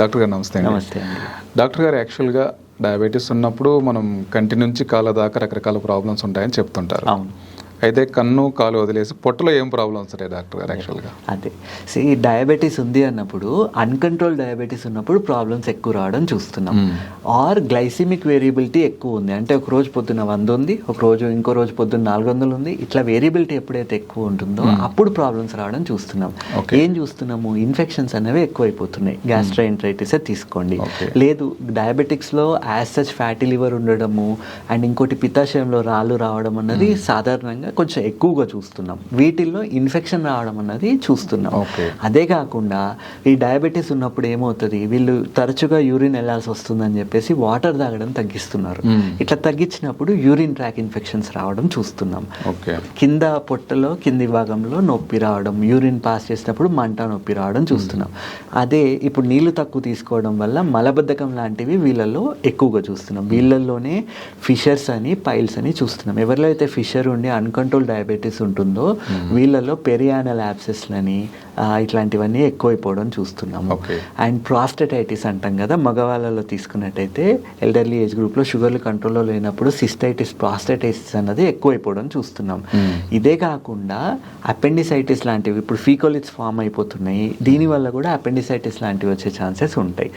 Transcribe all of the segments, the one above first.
Doctor గారు నమస్తే. నమస్తే అండి. డాక్టర్ గారు, యాక్చువల్గా డయాబెటీస్ ఉన్నప్పుడు మనం కంటి నుంచి కాళ్ళ దాకా రకరకాల ప్రాబ్లమ్స్ ఉంటాయని చెప్తుంటారు. అవును. అయితే కన్ను కాలు వదిలేసి పొట్టలో ఏం ప్రాబ్లమ్స్ ఉంటాయి డాక్టర్ గారు యాక్చువల్గా? అదే డయాబెటీస్ ఉంది అన్నప్పుడు, అన్కంట్రోల్ డయాబెటీస్ ఉన్నప్పుడు ప్రాబ్లమ్స్ ఎక్కువ రావడం చూస్తున్నాం. ఆర్ గ్లైసిమిక్ వేరియబిలిటీ ఎక్కువ ఉంది, అంటే ఒక రోజు పొద్దున్న 100 ఉంది, ఇంకో రోజు పొద్దున్న 400 ఉంది. ఇట్లా వేరియబిలిటీ ఎప్పుడైతే ఎక్కువ ఉంటుందో అప్పుడు ప్రాబ్లమ్స్ రావడం చూస్తున్నాం. ఏం చూస్తున్నాము? ఇన్ఫెక్షన్స్ అనేవి ఎక్కువైపోతున్నాయి. గ్యాస్ట్రోఎంటరైటిస్ తీసుకోండి, లేదు డయాబెటిక్స్లో యాజ్ సచ్ ఫ్యాటీ లివర్ ఉండడము, అండ్ ఇంకోటి పిత్తాశయంలో రాళ్ళు రావడం అన్నది సాధారణంగా కొంచెం ఎక్కువగా చూస్తున్నాం. వీటిల్లో ఇన్ఫెక్షన్ రావడం అన్నది చూస్తున్నాం. అదే కాకుండా ఈ డయాబెటీస్ ఉన్నప్పుడు ఏమవుతుంది, వీళ్ళు తరచుగా యూరిన్ వెళ్ళాల్సి వస్తుందని చెప్పేసి వాటర్ తాగడం తగ్గిస్తున్నారు. ఇట్లా తగ్గించినప్పుడు యూరిన్ ట్రాక్ ఇన్ఫెక్షన్స్ రావడం చూస్తున్నాం. కింద పొట్టలో కింది భాగంలో నొప్పి రావడం, యూరిన్ పాస్ చేసినప్పుడు మంట నొప్పి రావడం చూస్తున్నాం. అదే ఇప్పుడు నీళ్లు తక్కువ తీసుకోవడం వల్ల మలబద్ధకం లాంటివి వీళ్ళల్లో ఎక్కువగా చూస్తున్నాం. వీళ్ళల్లోనే ఫిషర్స్ అని, పైల్స్ అని చూస్తున్నాం. ఎవరిలో అయితే ఫిషర్ ఉండి అన్కంట్రోల్ డయాబెటీస్ ఉంటుందో వీళ్ళలో పెరియానల్ యాబ్సెస్లని ఇట్లాంటివన్నీ ఎక్కువైపోవడం చూస్తున్నాము. అండ్ ప్రాస్టటైటిస్ అంటాం కదా, మగవాళ్ళలో తీసుకున్నట్టయితే ఎల్డర్లీ ఏజ్ గ్రూప్లో షుగర్లు కంట్రోల్లో లేనప్పుడు సిస్టైటిస్, ప్రాస్టటైటిస్ అన్నది ఎక్కువైపోవడం చూస్తున్నాం. ఇదే కాకుండా అపెండిసైటిస్ లాంటివి, ఇప్పుడు ఫీకోలిట్స్ ఫామ్ అయిపోతున్నాయి, దీనివల్ల కూడా అపెండిసైటిస్ లాంటివి వచ్చే ఛాన్సెస్ ఉంటాయి.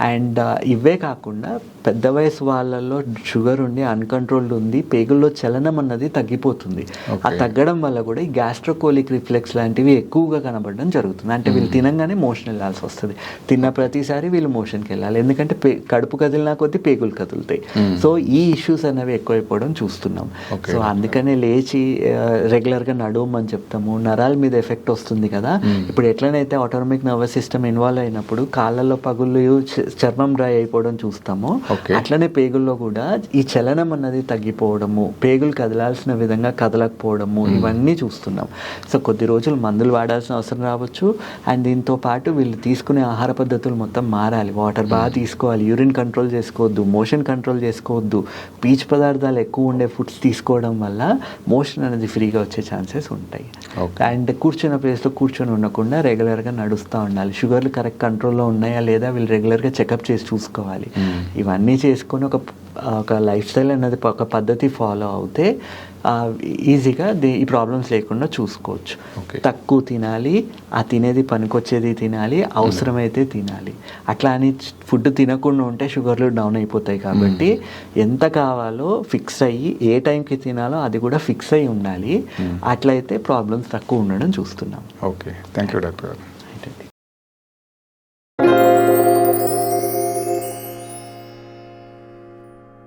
అండ్ ఇవే కాకుండా పెద్ద వయసు వాళ్ళల్లో షుగర్ ఉండి అన్కంట్రోల్డ్ ఉంది, పేగుల్లో చలనం అన్నది తగ్గిపోతుంది. ఆ తగ్గడం వల్ల కూడా ఈ గ్యాస్ట్రోకోలిక్ రిఫ్లెక్స్ లాంటివి ఎక్కువగా కనబడడం జరుగుతుంది. అంటే వీళ్ళు తినంగానే మోషన్ వెళ్ళాల్సి వస్తుంది, తిన్న ప్రతిసారి వీళ్ళు మోషన్కి వెళ్ళాలి, ఎందుకంటే కడుపు కదిలినా కొద్దీ పేగులు కదులుతాయి. సో ఈ ఇష్యూస్ అనేవి ఎక్కువైపోవడం చూస్తున్నాం. సో అందుకనే లేచి రెగ్యులర్గా నడవమని చెప్తాము. నరాల మీద ఎఫెక్ట్ వస్తుంది కదా, ఇప్పుడు ఎట్లనైతే ఆటోనమిక్ నర్వస్ సిస్టమ్ ఇన్వాల్వ్ అయినప్పుడు కాళ్ళల్లో పగుళ్ళు, చర్మం డ్రై అయిపోవడం చూస్తామో, అట్లనే పేగుల్లో కూడా ఈ చలనం అన్నది తగ్గిపోవడము, పేగులు కదలాల్సిన విధంగా కదలకపోవడము, ఇవన్నీ చూస్తున్నాం. సో కొద్ది రోజులు మందులు వాడాల్సిన అవసరం రావచ్చు. అండ్ దీంతో పాటు వీళ్ళు తీసుకునే ఆహార పద్ధతులు మొత్తం మారాలి. వాటర్ బాగా తీసుకోవాలి, యూరిన్ కంట్రోల్ చేసుకోవద్దు, మోషన్ కంట్రోల్ చేసుకోవద్దు. పీచు పదార్థాలు ఎక్కువ ఉండే ఫుడ్స్ తీసుకోవడం వల్ల మోషన్ అనేది ఫ్రీగా వచ్చే ఛాన్సెస్ ఉంటాయి. అండ్ కూర్చున్న ప్లేస్లో కూర్చొని ఉండకుండా రెగ్యులర్గా నడుస్తూ ఉండాలి. షుగర్లు కరెక్ట్ కంట్రోల్లో ఉన్నాయా లేదా వీళ్ళు రెగ్యులర్గా చెకప్ చేసి చూసుకోవాలి. ఇవన్నీ చేసుకొని ఒక లైఫ్ స్టైల్ అనేది, ఒక పద్ధతి ఫాలో అవుతే ఈజీగా ఈ ప్రాబ్లమ్స్ లేకుండా చూసుకోవచ్చు. తక్కువ తినాలి, ఆ తినేది పనికొచ్చేది తినాలి, అవసరమైతే తినాలి. అట్లా అని ఫుడ్ తినకుండా ఉంటే షుగర్లు డౌన్ అయిపోతాయి. కాబట్టి ఎంత కావాలో ఫిక్స్ అయ్యి ఏ టైంకి తినాలో అది కూడా ఫిక్స్ అయ్యి ఉండాలి. అట్లయితే ప్రాబ్లమ్స్ తక్కువ ఉండడం చూస్తున్నాం. Okay, thank you doctor.